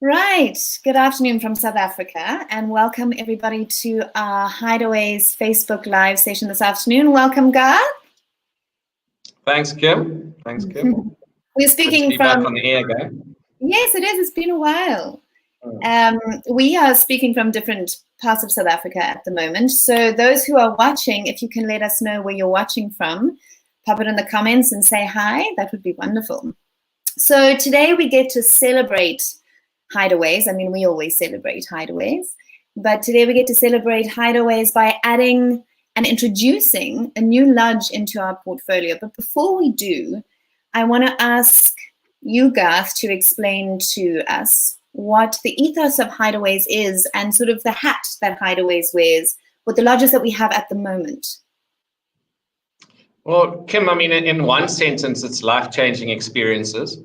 Right. Good afternoon from South Africa, and welcome everybody to our Hideaways Facebook Live session this afternoon. Welcome, Garth. Thanks, Kim. We're speaking from back on the air again. Yes, it is. It's been a while. We are speaking from different parts of South Africa at the moment. So those who are watching, if you can let us know where you're watching from, pop it in the comments and say hi. That would be wonderful. So today we get to celebrate Hideaways. I mean, we always celebrate Hideaways, but today we get to celebrate Hideaways by adding and introducing a new lodge into our portfolio. But before we do, I want to ask you, Garth, to explain to us what the ethos of Hideaways is and sort of the hat that Hideaways wears with the lodges that we have at the moment. Well, Kim, I mean, in one sentence, it's life-changing experiences.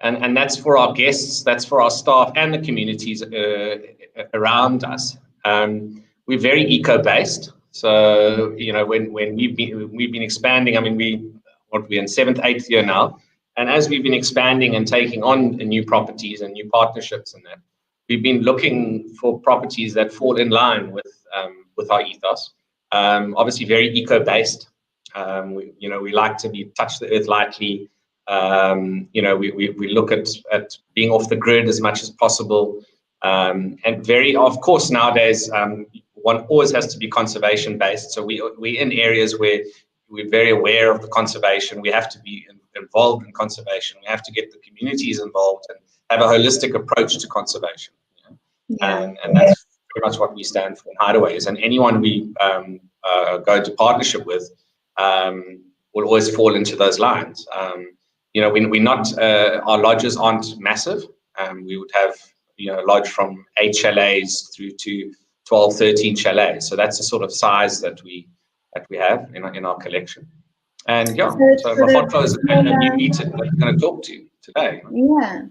And that's for our guests, that's for our staff and the communities around us. We're very eco-based. So, you know, when we've been expanding, I mean, we're in 7th, 8th year now. And as we've been expanding and taking on new properties and new partnerships and that, we've been looking for properties that fall in line with our ethos. Obviously very eco-based. We like to touch the earth lightly. We look at being off the grid as much as possible, and of course nowadays one always has to be conservation based. So we're in areas where we're very aware of the conservation. We have to be involved in conservation. We have to get the communities involved and have a holistic approach to conservation. And that's pretty much what we stand for in Hideaways. And anyone we go into partnership with will always fall into those lines. We're not, our lodges aren't massive. We would have, a lodge from 8 chalets through to 12, 13 chalets. So that's the sort of size that we have in our collection. And so Mogotlho is a new meter that we're going to talk to today. Yeah.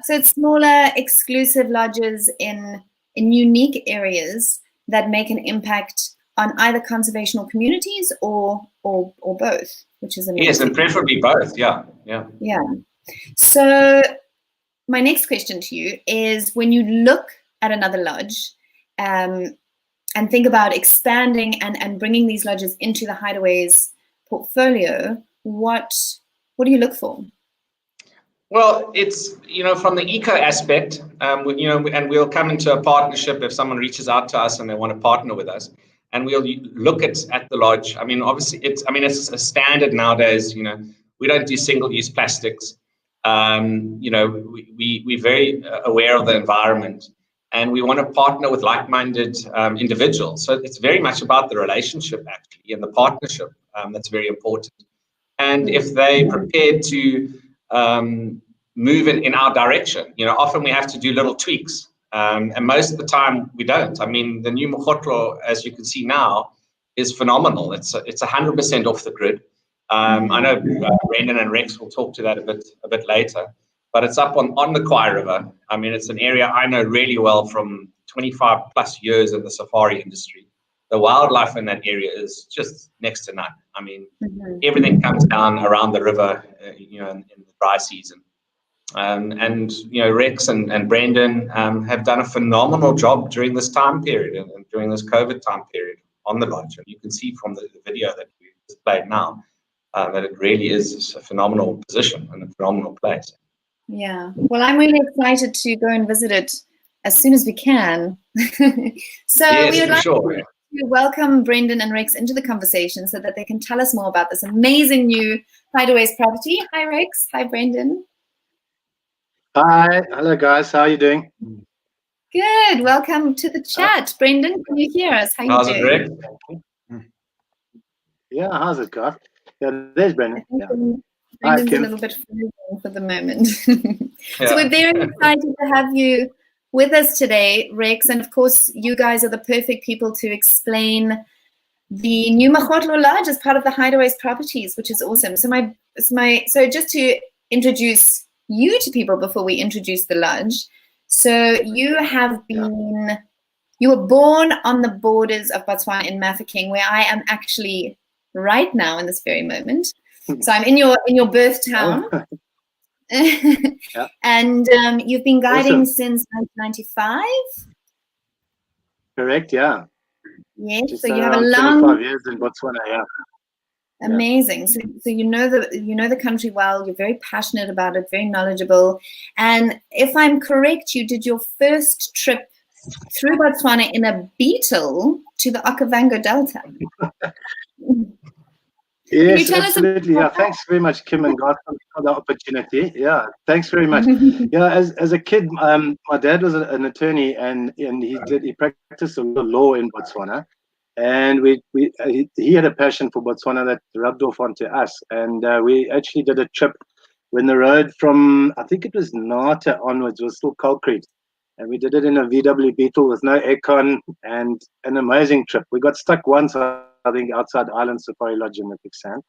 So it's smaller, exclusive lodges in unique areas that make an impact on either conservational communities or both, which is amazing. Yes, and preferably both. Yeah. So my next question to you is, when you look at another lodge and think about expanding and bringing these lodges into the Hideaways portfolio, what do you look for? Well, it's, from the eco aspect, and we'll come into a partnership if someone reaches out to us and they want to partner with us. And we'll look at the lodge. I mean, obviously, it's a standard nowadays. We don't do single-use plastics. We're very aware of the environment, and we want to partner with like-minded individuals. So it's very much about the relationship, actually, and the partnership. That's very important. And if they're prepared to move in our direction, often we have to do little tweaks. And most of the time we don't. I mean, the new Mogotlho, as you can see now, is phenomenal. It's 100% off the grid. I know Brendan and Rex will talk to that a bit later, but it's up on the Khwai River. I mean, it's an area I know really well from 25 plus years in the safari industry. The wildlife in that area is just next to none. I mean, everything comes down around the river, in the dry season. Rex and Brendan have done a phenomenal job during this time period and during this COVID time period on the lodge. And you can see from the video that we displayed now that it really is a phenomenal position and a phenomenal place. Yeah. Well, I'm really excited to go and visit it as soon as we can. So yes, we would like to welcome Brendan and Rex into the conversation so that they can tell us more about this amazing new Hideaways property. Hi, Rex. Hi, Brendan. Hi. Hello, guys. How are you doing? Good. Welcome to the chat. Brendan, can you hear us? How's it, Rex? Yeah, how's it, Garth? Yeah, there's Brendan. Yeah. Brendan's a little bit frozen for the moment. So we're very excited to have you with us today, Rex. And of course, you guys are the perfect people to explain the new Mogotlho Lodge as part of the Hideaways properties, which is awesome. So just to introduce you to people before we introduce the lodge. So you were born on the borders of Botswana in Mafeking, where I am actually right now in this very moment. So I'm in your birth town. Yeah. And you've been guiding Awesome. since 1995? Correct, yeah. Yes, Just so you have a around long 25 years in Botswana, yeah. Amazing. So you know the country well. You're very passionate about it, very knowledgeable. And if I'm correct, you did your first trip through Botswana in a beetle to the Okavango Delta. Yes, absolutely. Yeah, thanks very much, Kim and Garth, for the opportunity. Yeah, thanks very much. Yeah, as a kid, my dad was an attorney, and he practiced a lot of law in Botswana, and he had a passion for Botswana that rubbed off onto us, and we actually did a trip when the road from, I think it was Nata onwards was still concrete, and we did it in a VW Beetle with no aircon, and an amazing trip. We got stuck once, I think, outside Island Safari Lodge in the Quicksand.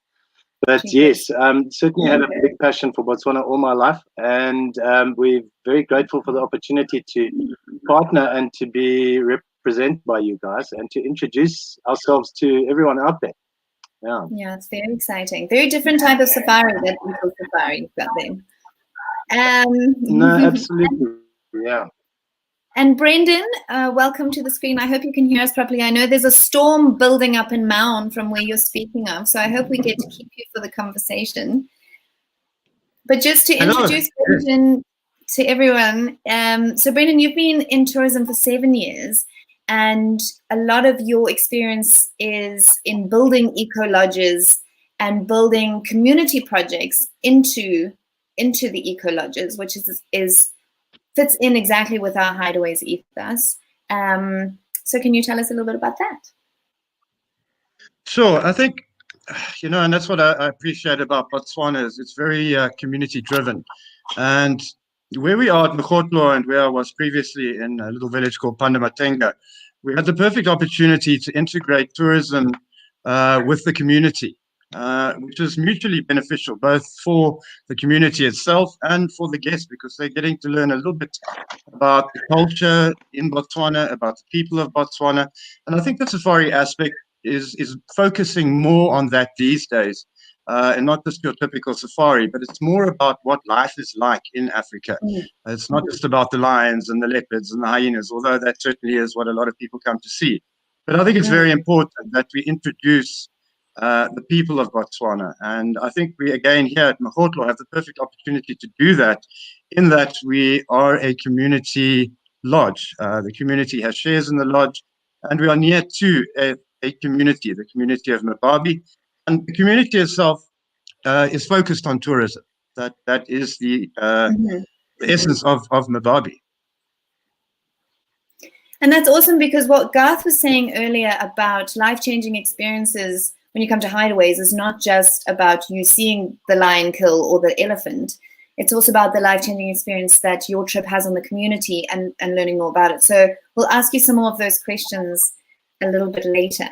But yes, certainly had a big passion for Botswana all my life, and we're very grateful for the opportunity to partner and to be represented by you guys and to introduce ourselves to everyone out there. Yeah, it's very exciting. Very different type of safari, that Beetle safari you've got there. No, absolutely, yeah. And Brendan, welcome to the screen. I hope you can hear us properly. I know there's a storm building up in Maun from where you're speaking of, so I hope we get to keep you for the conversation. But just to introduce Brendan to everyone, so Brendan, you've been in tourism for 7 years, and a lot of your experience is in building eco-lodges and building community projects into the eco-lodges, which fits in exactly with our Hideaways ethos. So can you tell us a little bit about that? Sure. I think, and that's what I appreciate about Botswana is it's very community driven. And where we are at Mogotlho and where I was previously in a little village called Pandamatenga, we had the perfect opportunity to integrate tourism with the community, which is mutually beneficial, both for the community itself and for the guests, because they're getting to learn a little bit about the culture in Botswana, about the people of Botswana. And I think the safari aspect is focusing more on that these days, and not just your typical safari, but it's more about what life is like in Africa. It's not just about the lions and the leopards and the hyenas, although that certainly is what a lot of people come to see. But I think it's very important that we introduce the people of Botswana. And I think we, again, here at Mogotlho have the perfect opportunity to do that, in that we are a community lodge. The community has shares in the lodge, and we are near to a community, the community of Mababi. And the community itself is focused on tourism. That is the essence of Mababi. And that's awesome, because what Garth was saying earlier about life-changing experiences when you come to Hideaways is not just about you seeing the lion kill or the elephant. It's also about the life-changing experience that your trip has on the community and learning more about it. So we'll ask you some more of those questions a little bit later.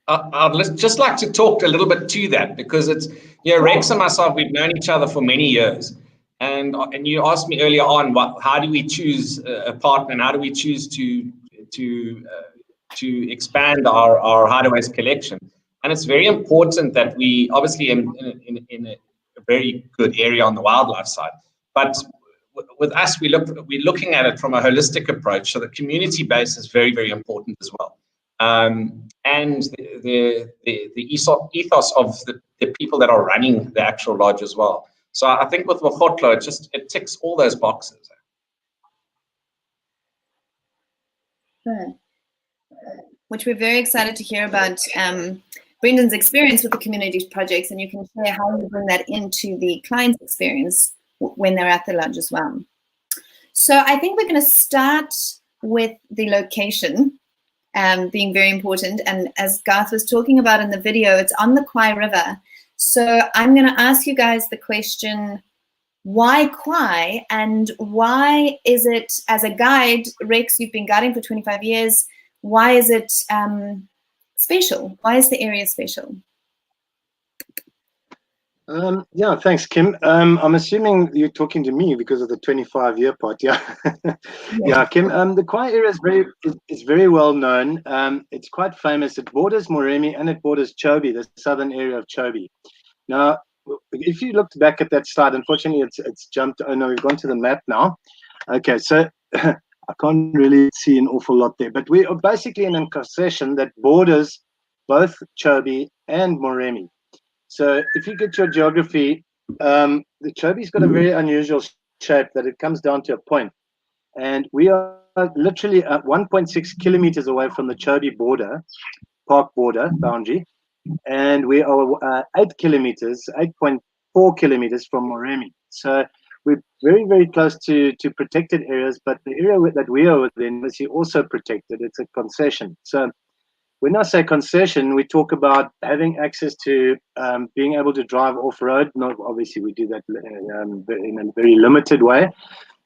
I'd just like to talk a little bit to that, because it's, Rex and myself, we've known each other for many years. And you asked me earlier on, how do we choose a partner and how do we choose to expand our Hideaways collection? And it's very important that we, obviously in a very good area on the wildlife side, but with us, we're looking at it from a holistic approach. So the community base is very, very important as well. And the ethos of the people that are running the actual lodge as well. So I think with Mogotlho, it ticks all those boxes. Which we're very excited to hear about Brendan's experience with the community projects, and you can share how you bring that into the client's experience when they're at the lodge as well. So I think we're going to start with the location being very important. And as Garth was talking about in the video, it's on the Khwai River. So I'm going to ask you guys the question, why Khwai, and why is it, as a guide, Rex, you've been guiding for 25 years, why is it special? Why is the area special? Yeah, thanks, Kim. I'm assuming you're talking to me because of the 25-year part. Yeah, yeah, Kim. The Khwai area is very well known. It's quite famous. It borders Moremi and it borders Chobe, the southern area of Chobe. Now, if you looked back at that slide, unfortunately, it's jumped. Oh no, we've gone to the map now. Okay, so I can't really see an awful lot there, but we are basically in a concession that borders both Chobe and Moremi. So if you get your geography, the Chobe's got a very unusual shape that it comes down to a point. And we are literally at 1.6 kilometers away from the Chobe border, park border boundary. And we are 8 kilometers, 8.4 kilometers from Moremi. So we're very, very close to protected areas, but the area that we are within is also protected. It's a concession. So when I say concession, we talk about having access to being able to drive off-road. Not obviously, we do that in a very limited way,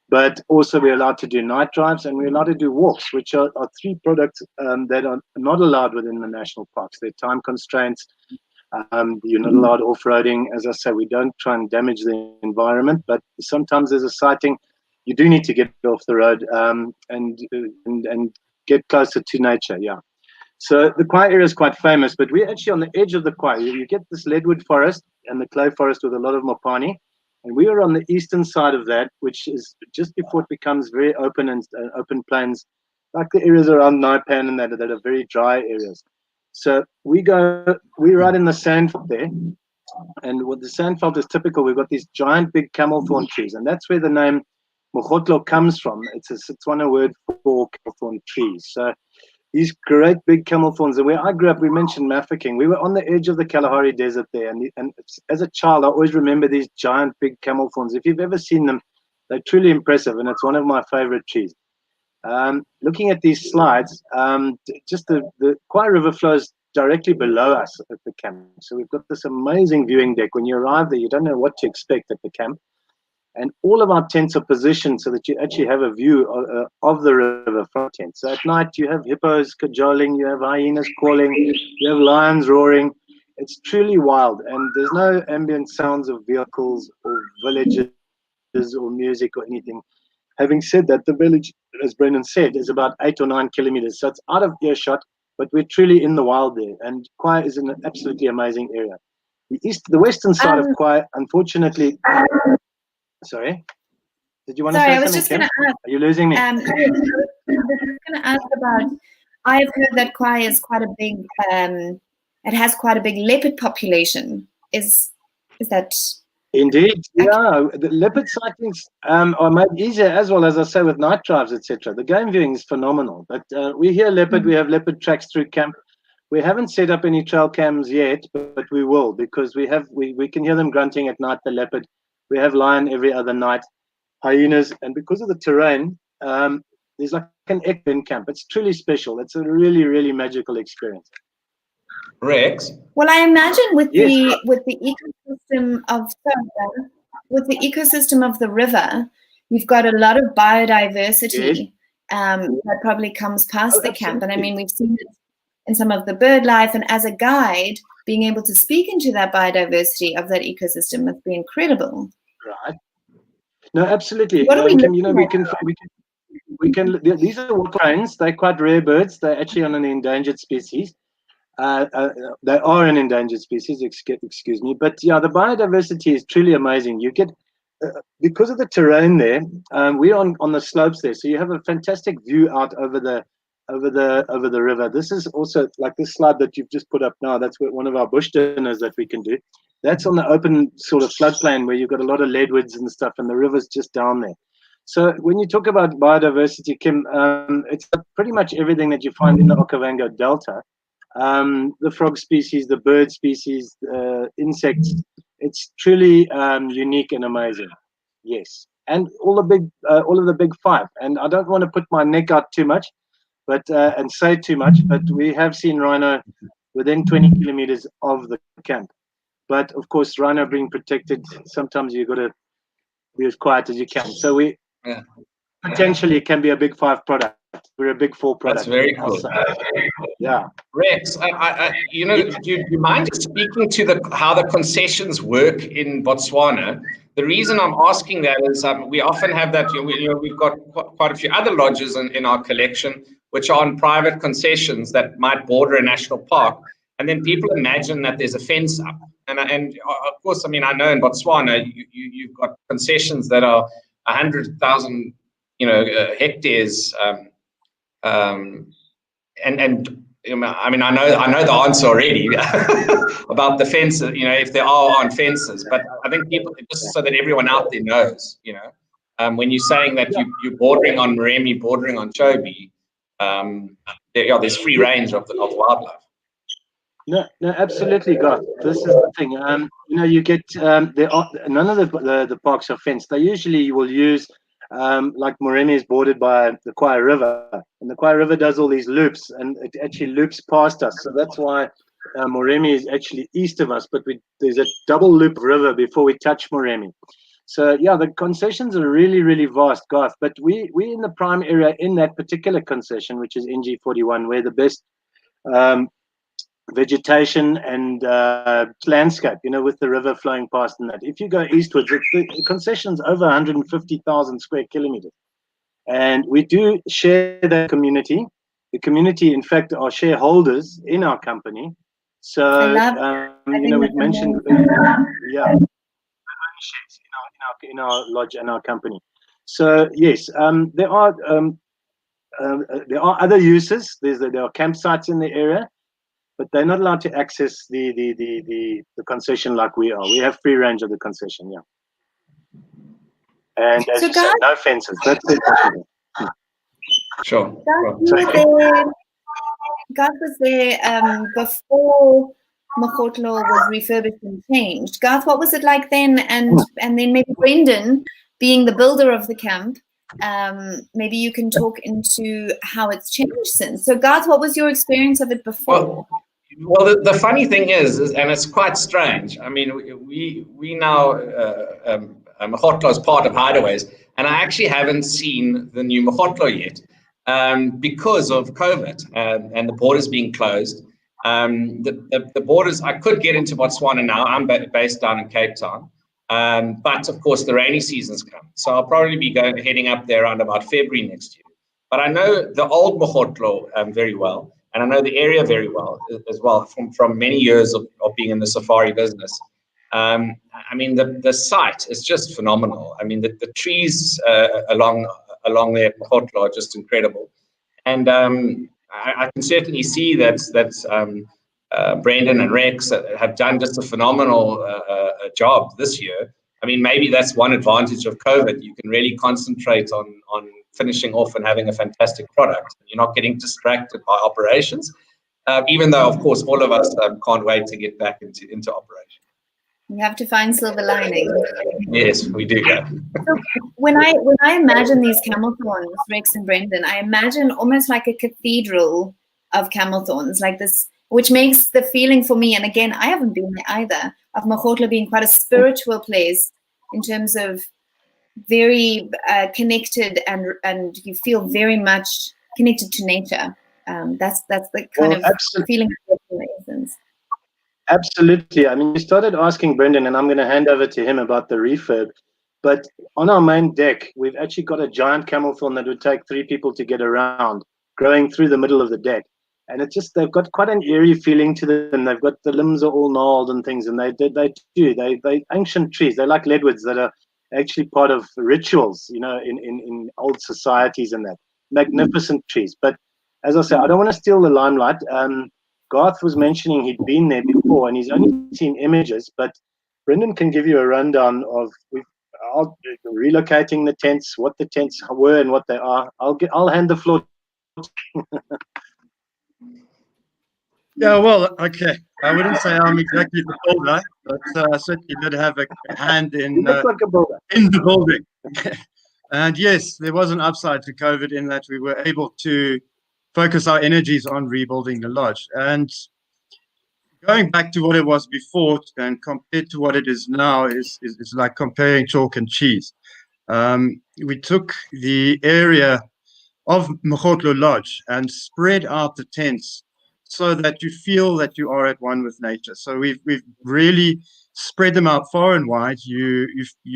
but also we're allowed to do night drives and we're allowed to do walks, which are three products that are not allowed within the national parks. There are time constraints. You're not allowed off-roading. As I say, we don't try and damage the environment, but sometimes there's a sighting. You do need to get off the road and get closer to nature. Yeah. So the Khwai area is quite famous, but we're actually on the edge of the Khwai. You get this leadwood forest and the clay forest with a lot of mopani, and we are on the eastern side of that, which is just before it becomes very open and open plains, like the areas around Naipan and that are very dry areas. So we're right in the sandfeld there, and what the sandfeld is typical. We've got these giant big camel thorn trees, and that's where the name Mogotlho comes from. It's one word for camel thorn trees. So these great big camel thorns. And where I grew up, we mentioned Mafeking. We were on the edge of the Kalahari Desert there. And as a child, I always remember these giant big camel thorns. If you've ever seen them, they're truly impressive. And it's one of my favorite trees. Looking at these slides, just the Khwai River flows directly below us at the camp. So we've got this amazing viewing deck. When you arrive there, you don't know what to expect at the camp. And all of our tents are positioned so that you actually have a view of the river from tents. So at night, you have hippos cajoling, you have hyenas calling, you have lions roaring. It's truly wild. And there's no ambient sounds of vehicles or villages or music or anything. Having said that, the village, as Brendan said, is about 8 or 9 kilometers. So it's out of earshot, but we're truly in the wild there. And Khwai is an absolutely amazing area. The western side of Khwai, unfortunately... Sorry, did you want to say something? I was just going to ask. Are you losing me? I was going to ask about. I've heard that Khwai is quite a big. It has quite a big leopard population. Is that? Indeed, yeah. The leopard sightings are made easier as well, as I say, with night drives, etc. The game viewing is phenomenal. But we hear leopard. We have leopard tracks through camp. We haven't set up any trail cams yet, but we will, because we can hear them grunting at night. The leopard. We have lion every other night, hyenas, and because of the terrain, there's like an echo in camp. It's truly special. It's a really, really magical experience. Rex? Well, I imagine with the ecosystem of the river, you've got a lot of biodiversity that probably comes past the camp. And I mean, we've seen it in some of the bird life, and as a guide, being able to speak into that biodiversity of that ecosystem must be incredible. Right. No, absolutely. What are we we can. These are water cranes. They're quite rare birds. They're actually on an endangered species. They are an endangered species. Excuse me. But yeah, the biodiversity is truly amazing. You get because of the terrain there. We're on the slopes there, so you have a fantastic view out over the river. This is also like this slide that you've just put up now. That's one of our bush dinners that we can do. That's on the open sort of floodplain where you've got a lot of leadwoods and stuff, and the river's just down there. So when you talk about biodiversity, Kim, it's pretty much everything that you find in the Okavango Delta. The frog species, the bird species, insects. It's truly unique and amazing. Yes, and all of the big five. And I don't want to put my neck out too much, but and say too much. But we have seen rhino within 20 kilometers of the camp. But of course, rhino being protected, sometimes you've got to be as quiet as you can. So we potentially can be a big five product. We're a big four product. That's very cool. Yeah. Rex, do you mind speaking to how the concessions work in Botswana? The reason I'm asking that is we often have that, we've got quite a few other lodges in our collection, which are on private concessions that might border a national park. And then people imagine that there's a fence up And of course, I mean, I know in Botswana you've got concessions that are 100,000 hectares, and I mean, I know the answer already about the fences, if there aren't fences, but I think people, just so that everyone out there knows, when you're saying that you're bordering on Moremi, bordering on Chobe, there's free range of wildlife. No, absolutely, Garth. This is the thing. You get there are none of the parks are fenced. They usually will use like Moremi is bordered by the Khwai River, and the Khwai River does all these loops, and it actually loops past us. So that's why Moremi is actually east of us, but there's a double loop river before we touch Moremi. So yeah, the concessions are really, really vast, Garth. But we in the prime area in that particular concession, which is NG41, where the best vegetation and landscape, with the river flowing past and that. If you go eastwards, the concession's over 150,000 square kilometers. And we do share that community. The community, in fact, are shareholders in our company. So, we've mentioned, in our lodge and our company. So, yes, there are other uses. There are campsites in the area, but they're not allowed to access the concession like we are. We have free range of the concession, yeah. And as you said, no fences. That's it. Sure. Garth was there before Mogotlho was refurbished and changed. Garth, what was it like then? And then maybe Brendan, being the builder of the camp, maybe you can talk into how it's changed since. So Garth, what was your experience of it before? Well, the funny thing is, and it's quite strange. I mean, we now Mogotlho is part of Hideaways, and I actually haven't seen the new Mogotlho yet because of COVID and the borders being closed. The borders. I could get into Botswana now. I'm based down in Cape Town, but of course the rainy season's come, so I'll probably be heading up there around about February next year. But I know the old Mogotlho very well. And I know the area very well as well from many years of being in the safari business. I mean, the site is just phenomenal. I mean, the trees along there at Mogotlho are just incredible. And I can certainly see that Brendan and Rex have done just a phenomenal job this year. I mean, maybe that's one advantage of COVID. You can really concentrate on finishing off and having a fantastic product. You're not getting distracted by operations, even though, of course, all of us can't wait to get back into operation. You have to find silver linings. Yes, we do. Yeah. So when I imagine these camel thorns, Rex and Brendan, I imagine almost like a cathedral of camel thorns, like this, which makes the feeling for me, and again, I haven't been there either, of Mogotlho being quite a spiritual place in terms of very connected, and you feel very much connected to nature. That's the kind of feeling of essence. Absolutely. I mean, you started asking Brendan, and I'm going to hand over to him about the refurb. But on our main deck, we've actually got a giant camel thorn that would take 3 people to get around, growing through the middle of the deck. And it's just, they've got quite an eerie feeling to them. They've got, the limbs are all gnarled and things, and they ancient trees. They're like leadwoods that are actually part of rituals, in old societies and that. Magnificent trees. But as I say, I don't want to steal the limelight. Garth was mentioning he'd been there before and he's only seen images, but Brendan can give you a rundown of relocating the tents, what the tents were and what they are. I'll hand the floor. Yeah, well, okay. I wouldn't say I'm exactly the builder, but I certainly did have a hand in the building. And yes, there was an upside to COVID in that we were able to focus our energies on rebuilding the lodge. And going back to what it was before and compared to what it is now is like comparing chalk and cheese. We took the area of Mogotlho Lodge and spread out the tents so that you feel that you are at one with nature. So we've really spread them out far and wide. You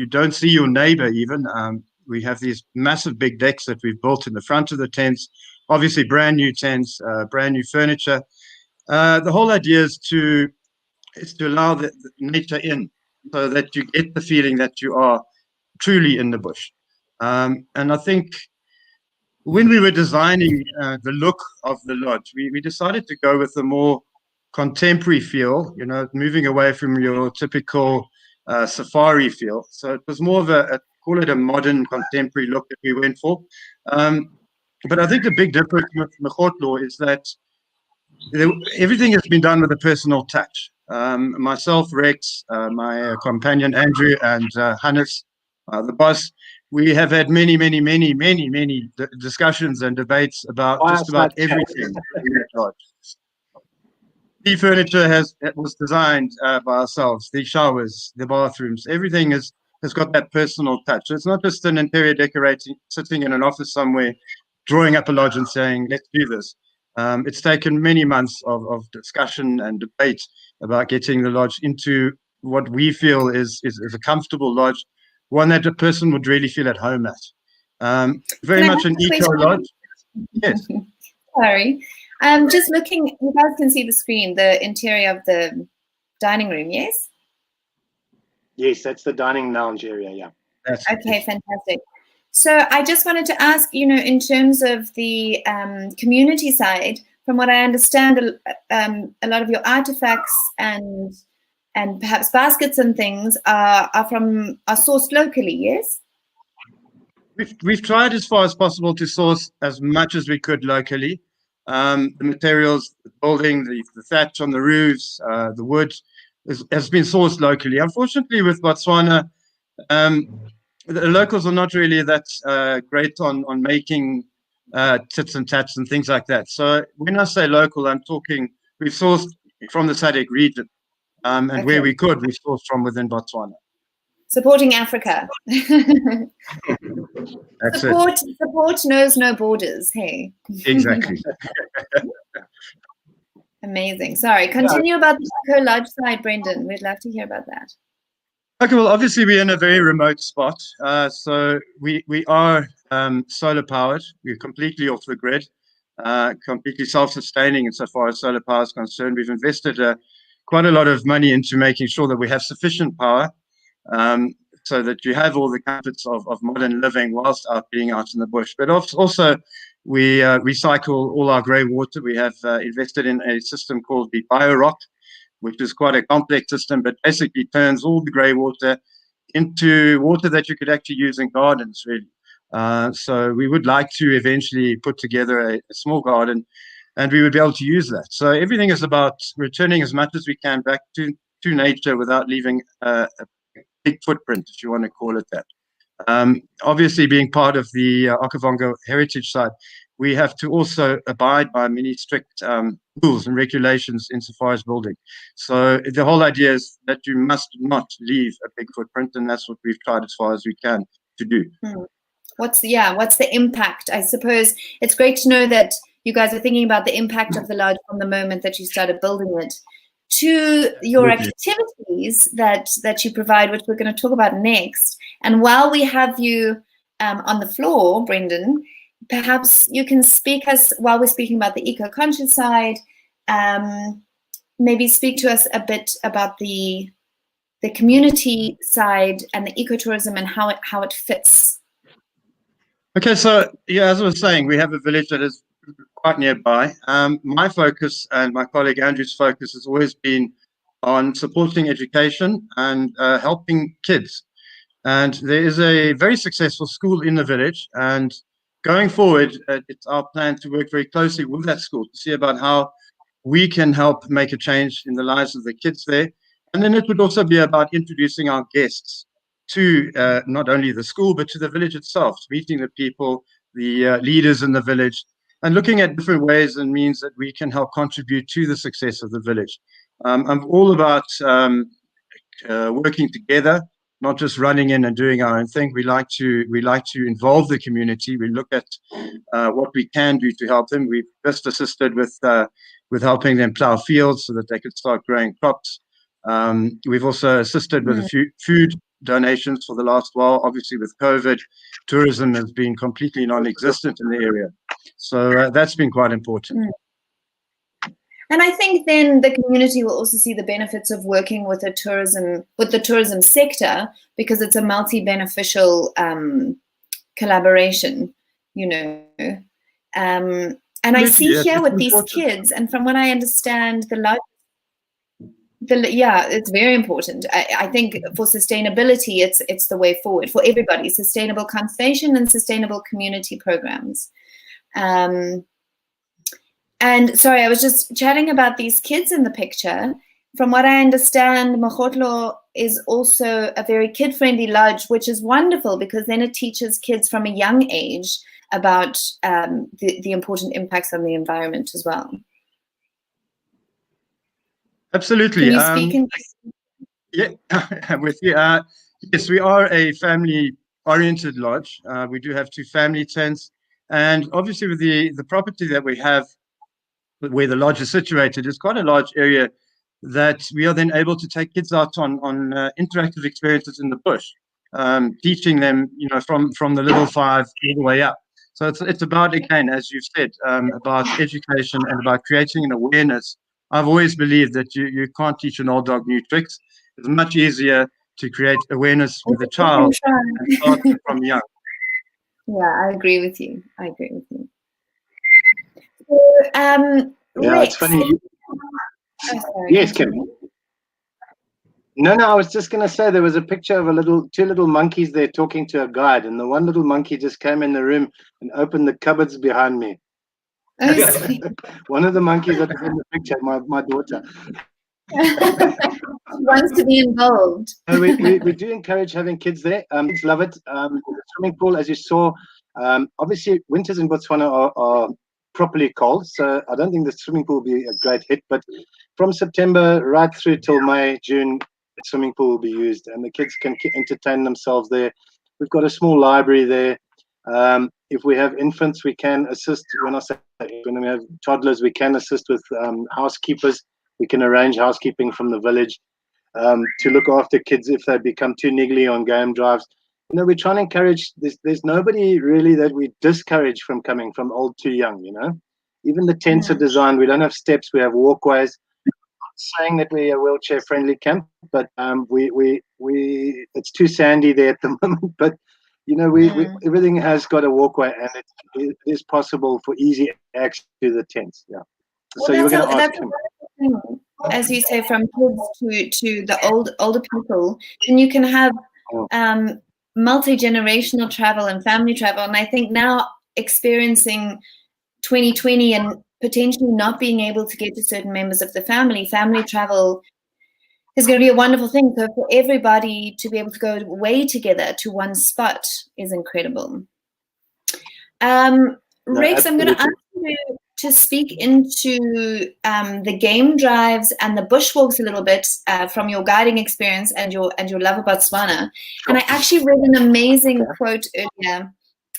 don't see your neighbor even. We have these massive big decks that we've built in the front of the tents, obviously brand new tents, brand new furniture. The whole idea is to is to allow the nature in, so that you get the feeling that you are truly in the bush. And I think when we were designing the look of the lodge, we decided to go with a more contemporary feel, you know, moving away from your typical safari feel. So it was more of call it a modern contemporary look that we went for. But I think the big difference with Mogotlho is that everything has been done with a personal touch. Myself, Rex, my companion Andrew, and Hannes, the boss, we have had many discussions and debates about just about everything in that lodge. The furniture was designed by ourselves. The showers, the bathrooms, everything has got that personal touch. So it's not just an interior decorating sitting in an office somewhere, drawing up a lodge and saying, let's do this. It's taken many months of discussion and debate about getting the lodge into what we feel is a comfortable lodge, one that a person would really feel at home at. Very much an eco lodge. Yes. Sorry. Just looking, you guys can see the screen, the interior of the dining room, yes? Yes, that's the dining lounge area, yeah. Okay, fantastic. So I just wanted to ask, you know, in terms of the community side, from what I understand, a lot of your artifacts and perhaps baskets and things are sourced locally, yes? We've tried as far as possible to source as much as we could locally. The materials, the building, the thatch on the roofs, the wood has been sourced locally. Unfortunately, with Botswana, the locals are not really that great on making tits and tats and things like that. So when I say local, I'm talking we've sourced from the SADC region, and okay, where we could, we sourced from within Botswana. Supporting Africa. Support knows no borders. Hey. Exactly. Amazing. Sorry. Continue about the Eco Lodge side, Brendan. We'd love to hear about that. Okay. Well, obviously we're in a very remote spot, so we are solar powered. We're completely off the grid, completely self-sustaining insofar as solar power is concerned. We've invested quite a lot of money into making sure that we have sufficient power. So that you have all the comforts of modern living whilst being out in the bush. But also, we recycle all our grey water. We have invested in a system called the BioRock, which is quite a complex system, but basically turns all the grey water into water that you could actually use in gardens, really. So we would like to eventually put together a small garden, and we would be able to use that. So everything is about returning as much as we can back to nature without leaving a big footprint, if you want to call it that. Obviously, being part of the Okavango Heritage Site, we have to also abide by many strict rules and regulations insofar as building. So the whole idea is that you must not leave a big footprint, and that's what we've tried as far as we can to do. What's the impact? I suppose it's great to know that you guys are thinking about the impact of the lodge from the moment that you started building it to your activities that you provide, which we're going to talk about next. And while we have you on the floor, Brendan, perhaps you can speak us, while we're speaking about the eco-conscious side, maybe speak to us a bit about the community side and the ecotourism and how it fits. Okay, so yeah, as I was saying, we have a village that is quite nearby. My focus and my colleague Andrew's focus has always been on supporting education and helping kids. And there is a very successful school in the village. And going forward, it's our plan to work very closely with that school to see about how we can help make a change in the lives of the kids there. And then it would also be about introducing our guests to not only the school, but to the village itself, meeting the people, the leaders in the village, and looking at different ways and means that we can help contribute to the success of the village. I'm all about working together, not just running in and doing our own thing. We like to involve the community. We look at what we can do to help them. We've just assisted with helping them plow fields so that they could start growing crops. We've also assisted with a few food donations for the last while. Obviously, with COVID, tourism has been completely non-existent in the area. So that's been quite important. And I think then the community will also see the benefits of working with the tourism sector, because it's a multi-beneficial collaboration, you know. And I see here with these kids, and from what I understand, yeah, it's very important. I think for sustainability, it's the way forward for everybody: sustainable conservation and sustainable community programs. And sorry, I was just chatting about these kids in the picture. From what I understand, Mogotlho is also a very kid-friendly lodge, which is wonderful because then it teaches kids from a young age about the important impacts on the environment as well. Absolutely. Can you speak in? Yeah, I'm with you. Yes, we are a family-oriented lodge. We do have 2 family tents, and obviously with the property that we have, where the lodge is situated, is quite a large area that we are then able to take kids out on interactive experiences in the bush, teaching them, you know, from the level 5 all the way up. So it's about, again, as you've said, about education and about creating an awareness. I've always believed that you can't teach an old dog new tricks. It's much easier to create awareness with a child and start from young. Yeah, I agree with you. So, Yeah, Rex, it's funny. sorry, Yes, Kim. No, I was just going to say there was a picture of two little monkeys there talking to a guide, and the one little monkey just came in the room and opened the cupboards behind me. Oh, one of the monkeys that was in the picture, my daughter. wants to be involved. We do encourage having kids there. Kids love it. The swimming pool, as you saw, obviously winters in Botswana are properly cold, so I don't think the swimming pool will be a great hit. But from September right through till May, June, the swimming pool will be used, and the kids can entertain themselves there. We've got a small library there. If we have infants, we can assist. When we have toddlers, we can assist with housekeepers. We can arrange housekeeping from the village to look after kids if they become too niggly on game drives. You know, we try and encourage. There's nobody really that we discourage from coming from old to young. You know, even the tents are designed. We don't have steps. We have walkways. Saying that we're a wheelchair-friendly camp, but it's too sandy there at the moment. But you know, we everything has got a walkway, and it is possible for easy access to the tents. Yeah. Well, so you were going to ask him. As you say, from kids to the older people, and you can have multi-generational travel and family travel. And I think now experiencing 2020 and potentially not being able to get to certain members of the family travel is going to be a wonderful thing. So for everybody to be able to go away together to one spot is incredible. Rex, I'm going to ask you to speak into the game drives and the bushwalks a little bit from your guiding experience and your love of Botswana. And I actually read an amazing quote earlier,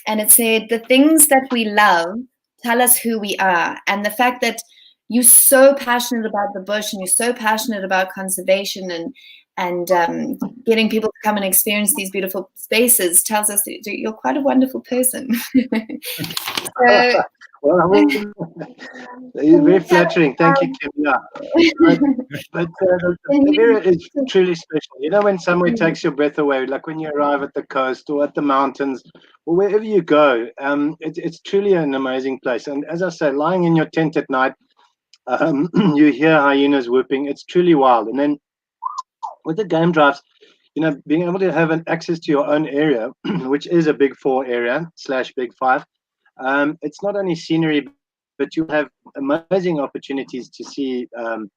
and it said, "The things that we love tell us who we are." And the fact that you're so passionate about the bush and you're so passionate about conservation and getting people to come and experience these beautiful spaces tells us that you're quite a wonderful person. So, well, you're very flattering. Thank you, Kim. Yeah. But the area is truly special. You know, when somewhere takes your breath away, like when you arrive at the coast or at the mountains or wherever you go, it's truly an amazing place. And as I say, lying in your tent at night, you hear hyenas whooping. It's truly wild. And then with the game drives, you know, being able to have an access to your own area, which is a big 4 area / big 5, it's not only scenery, but you have amazing opportunities to see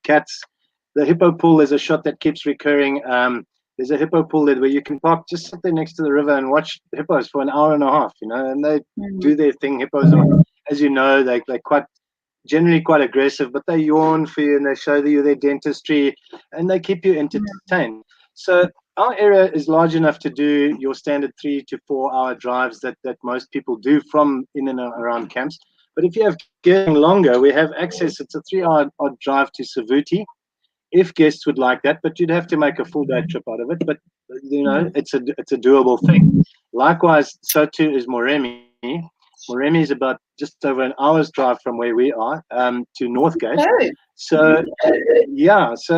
cats. The hippo pool is a shot that keeps recurring. There's a hippo pool there where you can park, just sit there next to the river and watch hippos for an hour and a half, you know, and they do their thing. Hippos are, as you know, they're generally quite aggressive, but they yawn for you and they show you their dentistry and they keep you entertained. So our area is large enough to do your standard 3 to 4 hour drives that most people do from in and around camps. But if you have getting longer, we have access. It's a 3-hour drive to Savuti, if guests would like that, but you'd have to make a full day trip out of it. But you know, it's a doable thing. Likewise, so too is Moremi. Moremi is about just over an hour's drive from where we are to Northgate. Oh. So yeah, so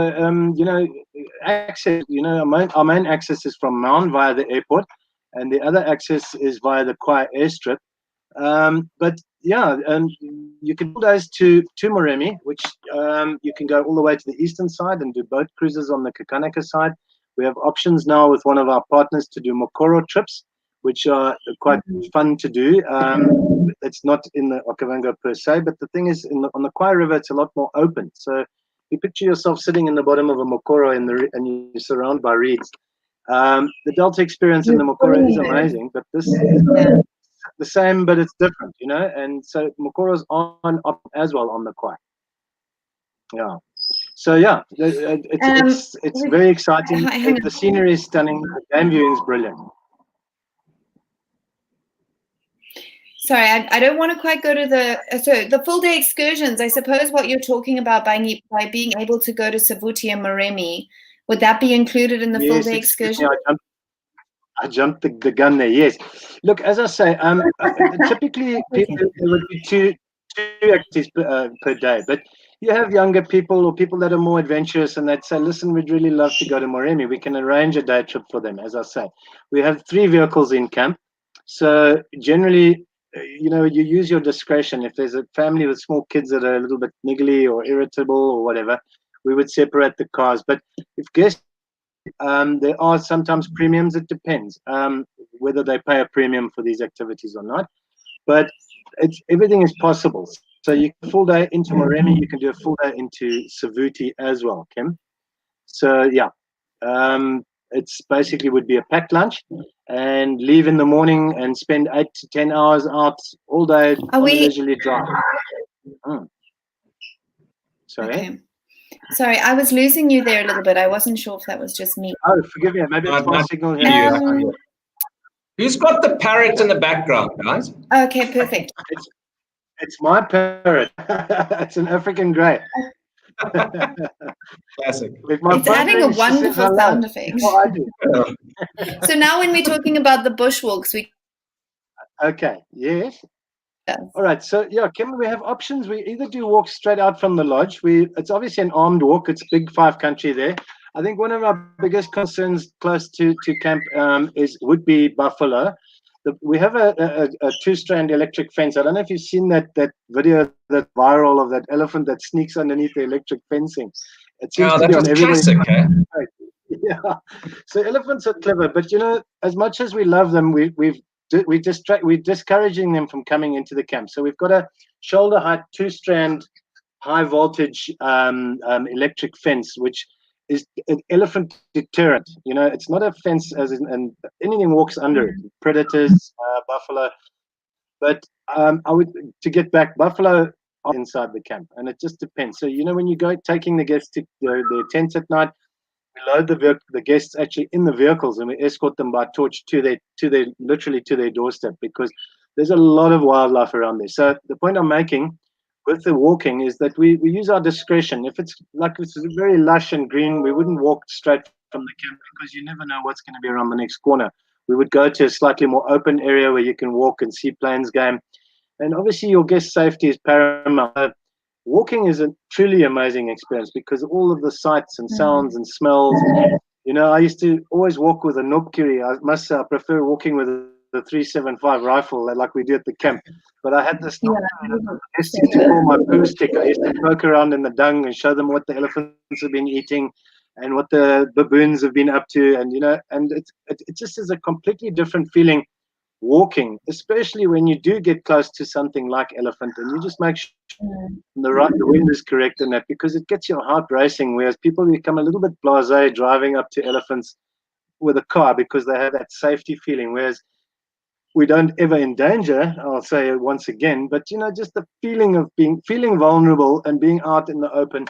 access. Our main access is from Maun via the airport, and the other access is via the Khwai airstrip. But yeah, you can do those to Moremi, which you can go all the way to the eastern side and do boat cruises on the Kakanaka side. We have options now with one of our partners to do Mokoro trips, which are quite fun to do. It's not in the Okavango per se, but the thing is, on the Khwai River, it's a lot more open. So you picture yourself sitting in the bottom of a Mokoro and you're surrounded by reeds. The Delta experience in the Mokoro is amazing, but this is the same, but it's different, and so Mokoro's on as well on the Khwai. Yeah. So yeah, it's very exciting. The scenery is stunning. The game viewing is brilliant. Sorry, I don't want to quite go to the full day excursions. I suppose what you're talking about by being able to go to Savuti and Moremi, would that be included in the full day excursion? I jumped the gun there. Yes. Look, as I say, typically there would be two activities per day, but you have younger people or people that are more adventurous and that say, listen, we'd really love to go to Moremi. We can arrange a day trip for them. As I say, we have 3 vehicles in camp. So generally, you use your discretion. If there's a family with small kids that are a little bit niggly or irritable or whatever, we would separate the cars. But if guests, there are sometimes premiums. It depends whether they pay a premium for these activities or not. But everything is possible. So you can full day into Moremi, you can do a full day into Savuti as well, Kim. So yeah, it's basically would be a packed lunch and leave in the morning and spend 8 to 10 hours out all day on the leisurely drive. Sorry. Okay. Sorry, I was losing you there a little bit. I wasn't sure if that was just me. Oh, forgive me. Maybe it's my signal here. Who's got the parrot in the background, guys? Okay, perfect. It's my parrot. It's an African grey. Classic. It's adding a wonderful sound effect. Oh, I do. So now when we're talking about the bushwalks, Okay, yes. All right, so yeah, Kim, we have options. We either do walks straight out from the lodge. It's obviously an armed walk. It's big 5 country there. I think one of our biggest concerns close to camp would be buffalo. We have a 2-strand electric fence. I don't know if you've seen that video that's viral of that elephant that sneaks underneath the electric fencing. It seems to be on everybody's classic, eh? Yeah. So elephants are clever, but as much as we love them, we're discouraging them from coming into the camp. So we've got a shoulder height 2-strand high voltage electric fence, which is an elephant deterrent. It's not a fence and anything walks under it, predators, buffalo. But to get back, buffalo are inside the camp, and it just depends. So when you go taking the guests to their tents at night, we load the guests actually in the vehicles and we escort them by torch literally to their doorstep, because there's a lot of wildlife around there. So the point I'm making with the walking is that we use our discretion. If it's very lush and green, we wouldn't walk straight from the camp, because you never know what's going to be around the next corner. We would go to a slightly more open area where you can walk and see plains game. And obviously your guest safety is paramount. Walking is a truly amazing experience because all of the sights and sounds and smells. I used to always walk with a Nopkiri. I must say I prefer walking with the 375 rifle like we do at the camp. But I had this used to call my poo stick. I used to poke around in the dung and show them what the elephants have been eating and what the baboons have been up to. And and it just is a completely different feeling walking, especially when you do get close to something like elephant, and you just make sure the wind is correct in that, because it gets your heart racing, whereas people become a little bit blasé driving up to elephants with a car because they have that safety feeling, whereas we don't ever endanger, I'll say it once again, but just the feeling of feeling vulnerable and being out in the open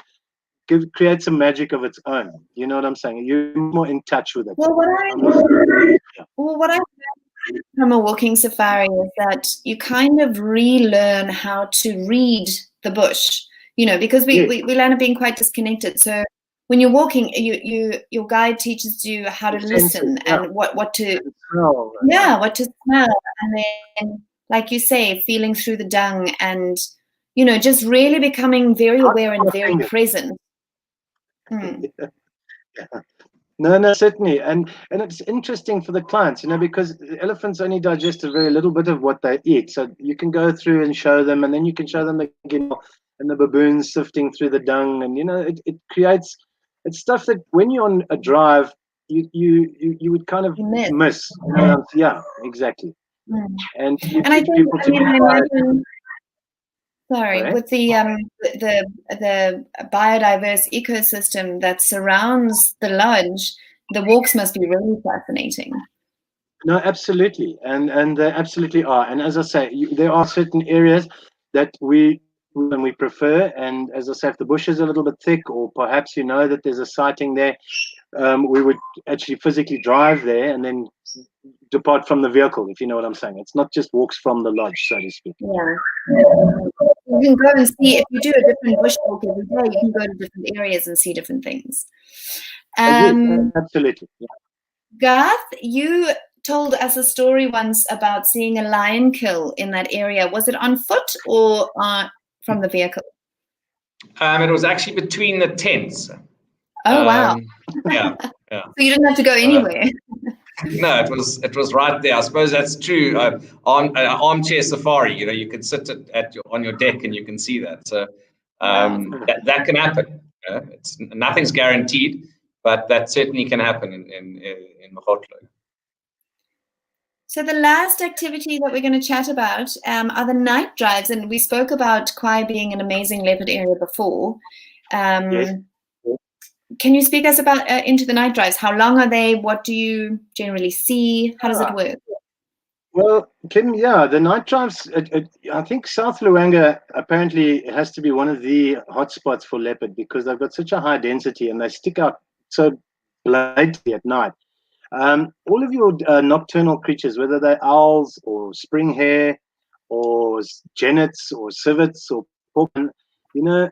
creates a magic of its own. You know what I'm saying? You're more in touch with it. Well, what I from a walking safari is that you kind of relearn how to read the bush, because we learn being quite disconnected. So when you're walking, your guide teaches you how to listen and what to smell, and then like you say, feeling through the dung and, you know, just really becoming very aware and very present. No, certainly, and it's interesting for the clients, you know, because elephants only digest a very little bit of what they eat. So you can go through and show them, and then you can show them again, and the baboons sifting through the dung, and you know, it creates, it's stuff that when you're on a drive, you would kind of miss. Yeah, exactly. And I think, I mean, I imagine. Sorry, with the biodiverse ecosystem that surrounds the lodge, the walks must be really fascinating. No, absolutely, and they absolutely are. And as I say, there are certain areas that we prefer. And as I say, if the bush is a little bit thick, or perhaps you know that there's a sighting there, we would actually physically drive there and then depart from the vehicle, if you know what I'm saying. It's not just walks from the lodge, so to speak. Yeah. You can go and see, if you do a different bush walk every day, you can go to different areas and see different things. Yes, absolutely. Yeah. Garth, you told us a story once about seeing a lion kill in that area. Was it on foot or from the vehicle? It was actually between the tents. Oh, wow. Yeah. So you didn't have to go anywhere. No, it was right there. I suppose that's true. Armchair safari, you know, you can sit on your deck and you can see that. So that can happen. Nothing's guaranteed, but that certainly can happen in Mogotlho. So the last activity that we're going to chat about are the night drives, and we spoke about Khwai being an amazing leopard area before. Yes. Can you speak us about into the night drives? How long are they? What do you generally see? How does it work? Well, Kim, yeah, the night drives, I think South Luangwa apparently has to be one of the hotspots for leopard because they've got such a high density and they stick out so blatantly at night. All of your nocturnal creatures, whether they're owls or spring hare or genets or civets or porcupine, you know,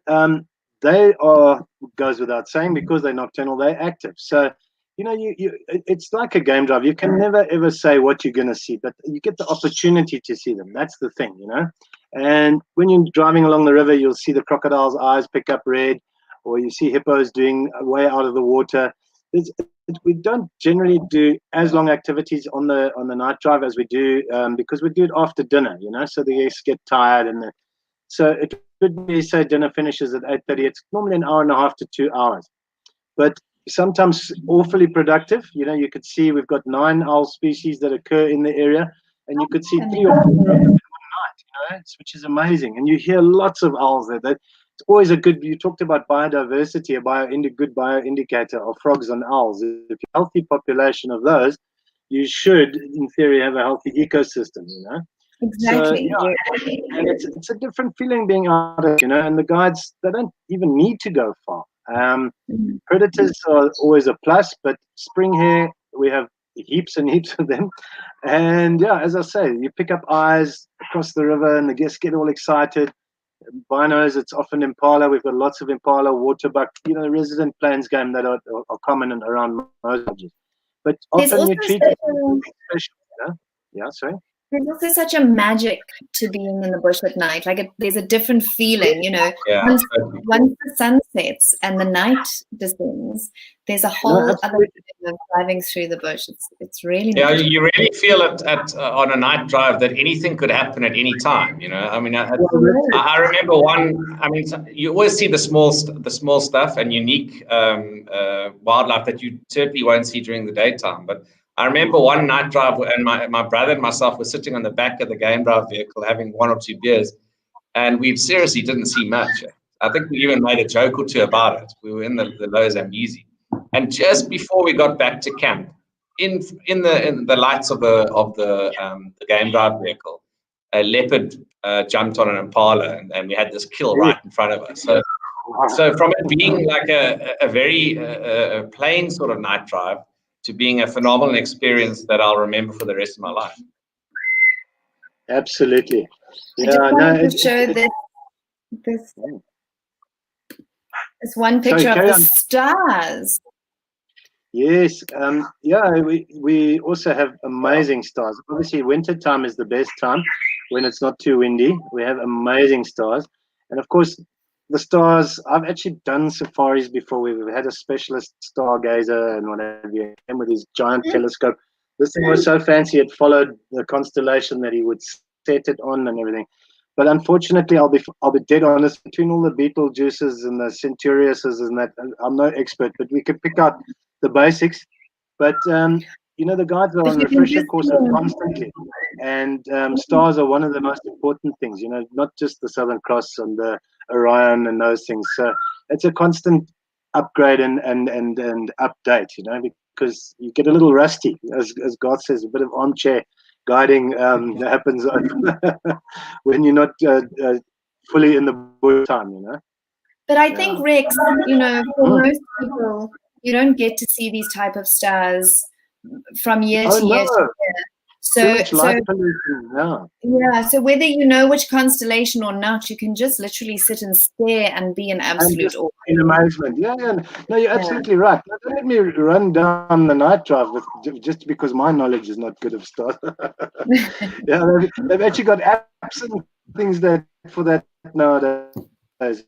they are, goes without saying, because they're nocturnal, they're active. So, you know, it's like a game drive. You can never ever say what you're going to see, but you get the opportunity to see them. That's the thing, you know. And when you're driving along the river, you'll see the crocodile's eyes pick up red, or you see hippos doing way out of the water. We don't generally do as long activities on the night drive as we do because we do it after dinner, you know. So the guests get tired, and so it would be, say dinner finishes at 8:30. It's normally an hour and a half to 2 hours, but sometimes awfully productive. You know, you could see we've got 9 owl species that occur in the area, and you could see 3 or 4 of them in one night, you know, which is amazing. And you hear lots of owls there. It's always a good, you talked about biodiversity, a good bioindicator of frogs and owls. If you have a healthy population of those, you should, in theory, have a healthy ecosystem, you know. Exactly. So, yeah, and it's a different feeling being out there, you know, and the guides, they don't even need to go far. Predators are always a plus, but spring hare, we have heaps and heaps of them. And yeah, as I say, you pick up eyes across the river and the guests get all excited. Binos, it's often impala. We've got lots of impala, waterbuck, you know, resident plains game that are common and around most lodges. But often you treat it special, you know? Yeah, sorry. There's also such a magic to being in the bush at night. Like there's a different feeling, you know. Yeah. Once the sun sets and the night descends, there's a whole other feeling of driving through the bush. It's really magical. You really feel it on a night drive that anything could happen at any time. You know, I mean, I remember one. I mean, you always see the small stuff and unique wildlife that you certainly won't see during the daytime, but I remember one night drive, and my brother and myself were sitting on the back of the game drive vehicle having 1 or 2 beers, and we seriously didn't see much. I think we even made a joke or two about it. We were in the low Zambezi, and just before we got back to camp, in the lights of the game drive vehicle, a leopard jumped on an impala, and we had this kill right in front of us. So from it being like a very plain sort of night drive to being a phenomenal experience that I'll remember for the rest of my life. Absolutely. Yeah, I just wanted to show this one picture of the stars. Yes, yeah, we also have amazing stars. Obviously, winter time is the best time. when it's not too windy. We have amazing stars. And of course, the stars, I've actually done safaris before. We've had a specialist stargazer and what have you, and with his giant telescope. This thing was so fancy, it followed the constellation that he would set it on and everything. But unfortunately, I'll be dead honest, between all the Betelgeuses and the Centauriuses and that, I'm no expert, but we could pick out the basics. But the guides are on refresher courses constantly, and stars are one of the most important things. Not just the Southern Cross and the Orion and those things. So it's a constant upgrade and update. Because you get a little rusty, as God says, a bit of armchair guiding that happens when you're not fully in the bush time. But I think, Rex, for most people, you don't get to see these type of stars from year to year to year. So whether you know which constellation or not, you can just literally sit and stare and be in absolute awe. In amazement. No, you're absolutely right. Don't let me run down the night drive just because my knowledge is not good of stars. They've actually got apps and things for that nowadays.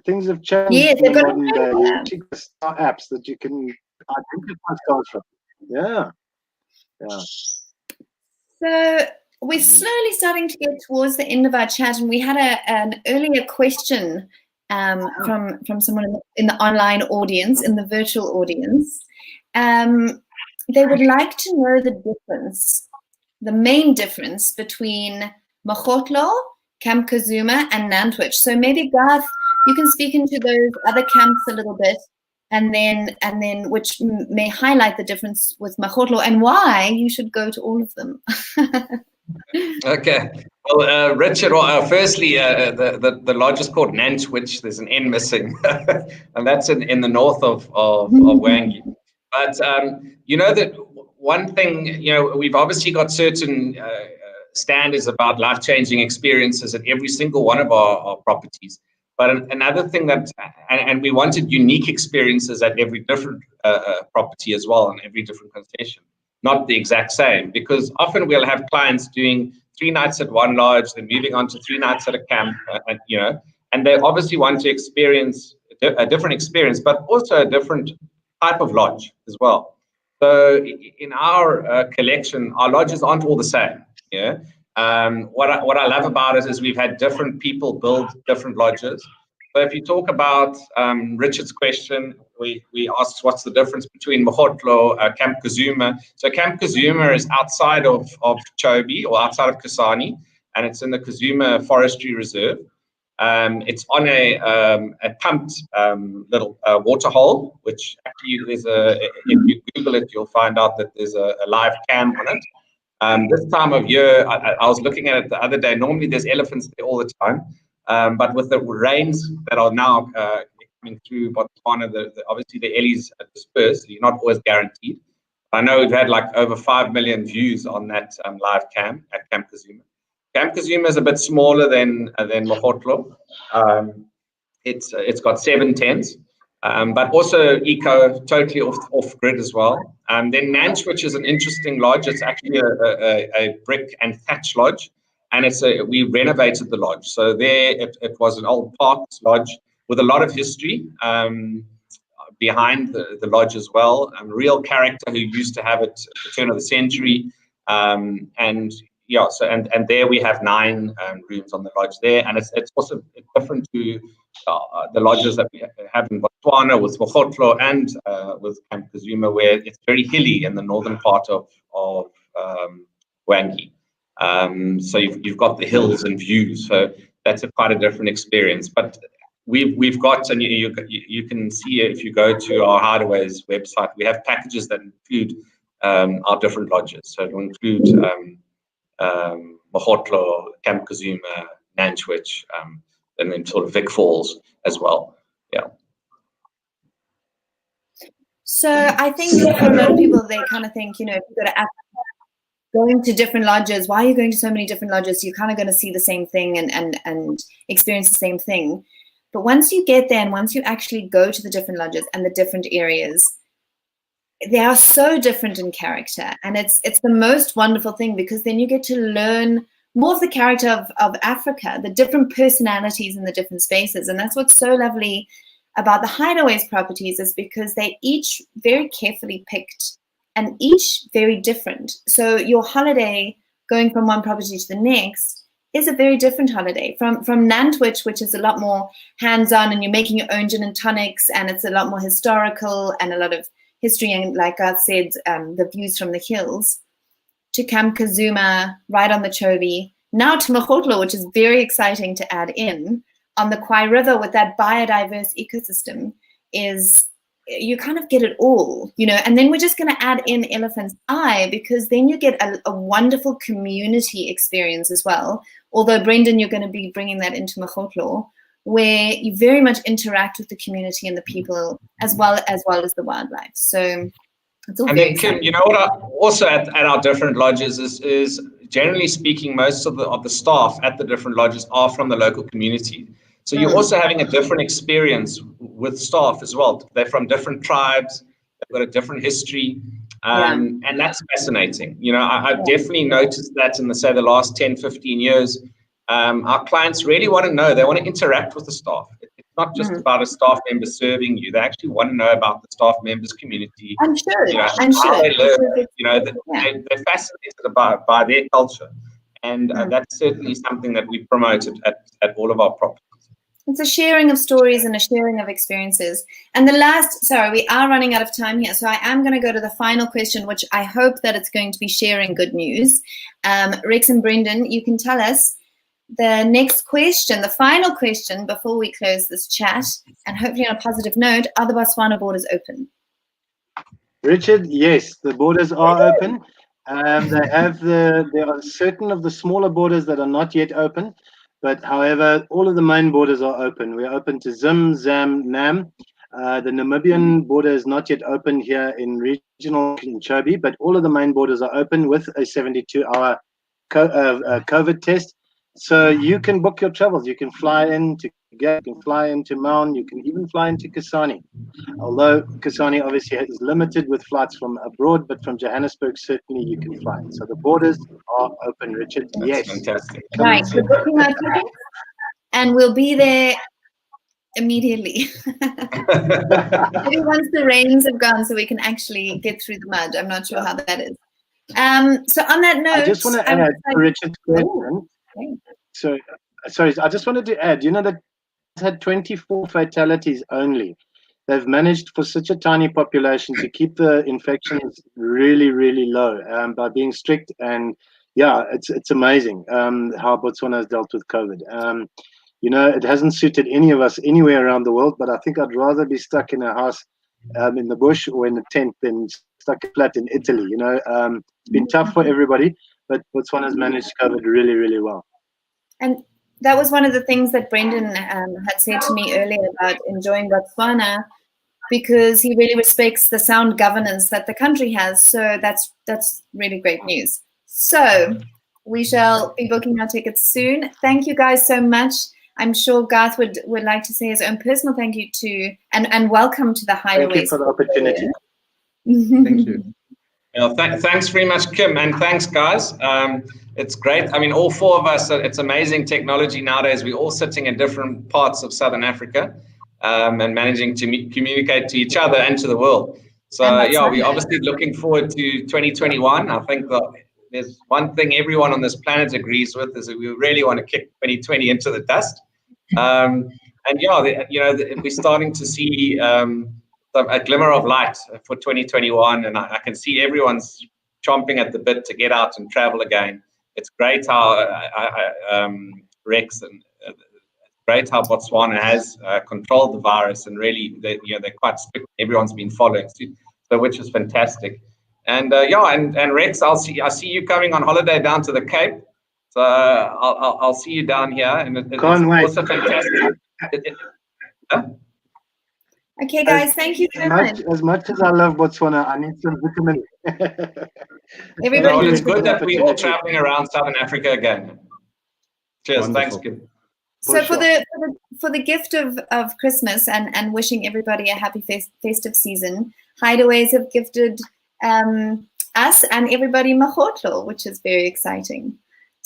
Things have changed in the modern day. You've actually got star apps that you can identify stars from. Yeah. So we're slowly starting to get towards the end of our chat, and we had an earlier question from someone in the online audience, in the virtual audience. They would like to know the main difference between Mogotlho, Camp Kazuma, and Nantwich. So maybe Garth, you can speak into those other camps a little bit, and then which may highlight the difference with Mogotlho and why you should go to all of them. Okay. Well, Richard, firstly, the lodge is called Nantwich. There's an N missing, and that's in the north of Wangi. But that one thing, we've obviously got certain standards about life-changing experiences at every single one of our properties. But another thing and we wanted unique experiences at every different property as well, and every different concession, not the exact same, because often we'll have clients doing 3 nights at one lodge, then moving on to 3 nights at a camp, and they obviously want to experience a different experience, but also a different type of lodge as well. So in our collection, our lodges aren't all the same. What I love about it is we've had different people build different lodges. So if you talk about Richard's question, we asked what's the difference between Mogotlho, Camp Kazuma. So Camp Kazuma is outside of Chobe, or outside of Kasane, and it's in the Kazuma Forestry Reserve. It's on a pumped little water hole, which actually if you Google it, you'll find out that there's a live cam on it. This time of year, I was looking at it the other day. Normally, there's elephants there all the time, but with the rains that are now coming through Botswana, obviously the ellies are dispersed. So you're not always guaranteed. I know we've had like over 5 million views on that live cam at Camp Kazuma. Camp Kazuma is a bit smaller than Mogotlho. It's got 7 tents. But also eco, totally off grid as well. Then Nantwich is an interesting lodge. It's actually a brick and thatch lodge, and we renovated the lodge. So there it was an old parks lodge with a lot of history behind the lodge as well. A real character who used to have it at the turn of the century, and there we have 9 rooms on the lodge there, and it's also different to the lodges that we have in Botswana with Mogotlho and with Camp Kazuma, where it's very hilly in the northern part of Wangi. So you've got the hills and views, so that's quite a different experience. But we've got, and you can see if you go to our Hideaways website, we have packages that include our different lodges. So it will include Mogotlho, Camp Kazuma, Nantwich, and then sort of Vic Falls as well. Yeah. So I think for a lot of people, they kind of think, if you've got to going to different lodges, why are you going to so many different lodges? You're kind of going to see the same thing and experience the same thing. But once you get there and once you actually go to the different lodges and the different areas, they are so different in character. And it's the most wonderful thing, because then you get to learn more of the character of Africa, the different personalities in the different spaces. And that's what's so lovely about the Hideaways properties, is because they each very carefully picked and each very different. So your holiday going from one property to the next is a very different holiday. From Nantwich, which is a lot more hands-on and you're making your own gin and tonics and it's a lot more historical and a lot of history and, like God said, the views from the hills, to Camp Kazuma, right on the Chobe, now to Mogotlho, which is very exciting to add in, on the Khwai River with that biodiverse ecosystem, is you kind of get it all, you know. And then we're just going to add in Elephant's Eye, because then you get a wonderful community experience as well. Although, Brendan, you're going to be bringing that into Mogotlho, where you very much interact with the community and the people as well as the wildlife. So it's all and very then, Kim, exciting. you know what? Also at our different lodges is generally speaking, most of the staff at the different lodges are from the local community. So you're also having a different experience with staff as well. They're from different tribes. They've got a different history. And that's fascinating. You know, I've definitely noticed that in the last 10, 15 years, our clients really want to know. They want to interact with the staff. It's not just about a staff member serving you. They actually want to know about the staff members' community. I'm sure. You know, I'm how sure. they live. You know, they're fascinated by their culture. And that's certainly something that we promoted at all of our properties. It's a sharing of stories and a sharing of experiences. And the last, sorry, we are running out of time here. So I am going to go to the final question, which I hope that it's going to be sharing good news. Rex and Brendan, you can tell us the next question, the final question before we close this chat, and hopefully on a positive note, are the Botswana borders open? Richard, yes, the borders are open. There are certain of the smaller borders that are not yet open. But however, all of the main borders are open. We're open to Zim, Zam, Nam. The Namibian border is not yet open here in regional Chobe, but all of the main borders are open with a 72-hour COVID test. So you can book your travels. You can fly into Gap, you can fly into Maun, you can even fly into Kasane. Although Kasane obviously is limited with flights from abroad, but from Johannesburg, certainly you can fly. So the borders are open, Richard. That's yes. fantastic. Right, we're booking our tickets and we'll be there immediately. Maybe once the rains have gone so we can actually get through the mud. I'm not sure how that is. So on that note, I just want to add to Richard's question. Sorry, I just wanted to add, you know, that had 24 fatalities only. They've managed for such a tiny population to keep the infections really, really low by being strict. And yeah, it's amazing how Botswana has dealt with COVID. You know, it hasn't suited any of us anywhere around the world, but I think I'd rather be stuck in a house in the bush or in a tent than stuck flat in Italy. You know, it's been tough for everybody, but Botswana's managed COVID really, really well. And that was one of the things that Brendan had said to me earlier about enjoying Botswana, because he really respects the sound governance that the country has. So that's really great news. So we shall be booking our tickets soon. Thank you guys so much. I'm sure Garth would like to say his own personal thank you to and welcome to the Hideaways. Thank you for the opportunity. Thank you. Well, thanks very much, Kim, and thanks, guys. It's great. I mean, all four of us, it's amazing technology nowadays. We're all sitting in different parts of Southern Africa and managing to communicate to each other and to the world. So, yeah, we're obviously looking forward to 2021. I think that there's one thing everyone on this planet agrees with is that we really want to kick 2020 into the dust. And, yeah, you know, we're starting to see a glimmer of light for 2021, and I can see everyone's chomping at the bit to get out and travel again. It's great how Rex and great how Botswana has controlled the virus, and really, they're quite strict. Everyone's been following suit, so which is fantastic. And and Rex, I see you coming on holiday down to the Cape, so I'll see you down here, and it's also fantastic. Okay, guys, thank you so much. As much as I love Botswana, I need some vitamin. Everybody, it's good that we're all traveling around Southern Africa again. Cheers. Wonderful. Thanks, Kim. So for the gift of Christmas and wishing everybody a happy festive season, Hideaways have gifted us and everybody Mogotlho, which is very exciting.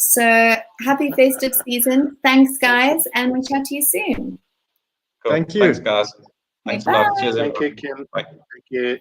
So happy festive season. Thanks, guys, and we'll chat to you soon. Cool. Thank you. Thanks, guys. Thanks a lot. Cheers, Thank you, everyone. Kim. Bye. Thank you.